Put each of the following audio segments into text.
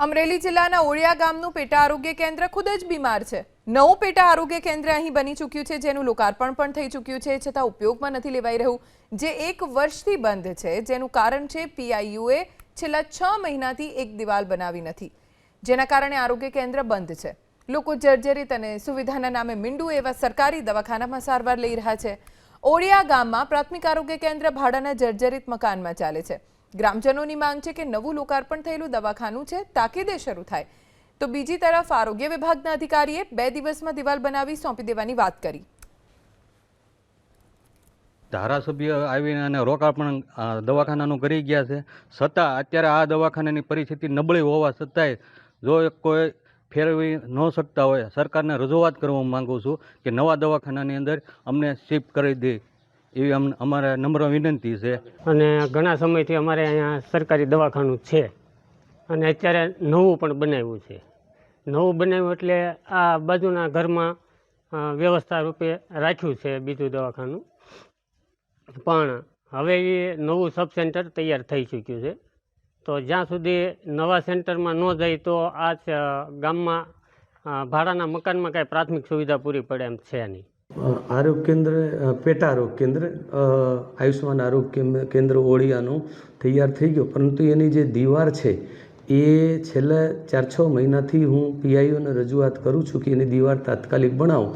અમરેલી જિલ્લાના ઓળિયા ગામનું પેટા આરોગ્ય કેન્દ્ર ખુદ જ બીમાર છે। નવું પેટા આરોગ્ય કેન્દ્ર અહીં બની ચૂક્યું છે, જેનું લોકાર્પણ પણ થઈ ચૂક્યું છે, છતાં ઉપયોગમાં નથી લેવાઈ રહ્યું, જે 1 વર્ષથી બંધ છે, જેનું કારણ છે પીઆઈયુએ છેલ્લા 6 મહિનાથી એક દિવાલ બનાવી નથી, જેના કારણે આરોગ્ય કેન્દ્ર બંધ છે। લોકો જર્જરિત અને સુવિધાના નામે મીંડું એવા સરકારી દવાખાનામાં સારવાર લઈ રહ્યા છે। ઓળિયા ગામમાં પ્રાથમિક આરોગ્ય કેન્દ્ર ભાડાના જર્જરિત મકાનમાં ચાલે છે। ગ્રામજનોની માંગ છે કે નવું લોકાર્પણ થયેલું દવાખાનું છે તાકીદે શરૂ થાય, તો બીજી તરફ આરોગ્ય વિભાગના અધિકારીએ 2 દિવસમાં દિવાલ બનાવી સોંપી દેવાની વાત કરી। ધારાસભ્ય આવીને અને લોકાર્પણ દવાખાનાનું કરી ગયા છે, છતાં અત્યારે આ દવાખાનાની પરિસ્થિતિ નબળી હોવા છતાંય જો કોઈ ફેરવી ન શકતા હોય, સરકારને રજૂઆત કરવા માગું છું કે નવા દવાખાનાની અંદર અમને શિફ્ટ કરી દે એવી અમારે નમ્ર વિનંતી છે। અને ઘણા સમયથી અમારે અહીંયા સરકારી દવાખાનું છે અને અત્યારે નવું પણ બનાવ્યું છે। નવું બનાવ્યું એટલે આ બાજુના ઘરમાં વ્યવસ્થા રૂપે રાખ્યું છે બીજું દવાખાનું, પણ હવે એ નવું સબ સેન્ટર તૈયાર થઈ ચૂક્યું છે। તો જ્યાં સુધી નવા સેન્ટરમાં ન જાય તો આ ગામમાં ભાડાના મકાનમાં કાંઈ પ્રાથમિક સુવિધા પૂરી પડે એમ છે નહીં। આરોગ્ય કેન્દ્ર પેટા આરોગ્ય કેન્દ્ર આયુષ્માન આરોગ્ય કેન્દ્ર ઓળિયાનું તૈયાર થઈ ગયું, પરંતુ એની જે દીવાર છે એ છેલ્લા 4-6 મહિનાથી હું પીઆઈઓને રજૂઆત કરું છું કે એની દીવાર તાત્કાલિક બનાવો,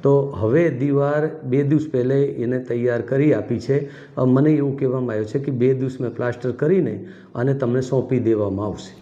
તો હવે દીવાર 2 દિવસ પહેલાં એને તૈયાર કરી આપી છે। મને એવું કહેવામાં આવ્યું છે કે 2 દિવસ મેં પ્લાસ્ટર કરીને અને તમને સોંપી દેવામાં આવશે।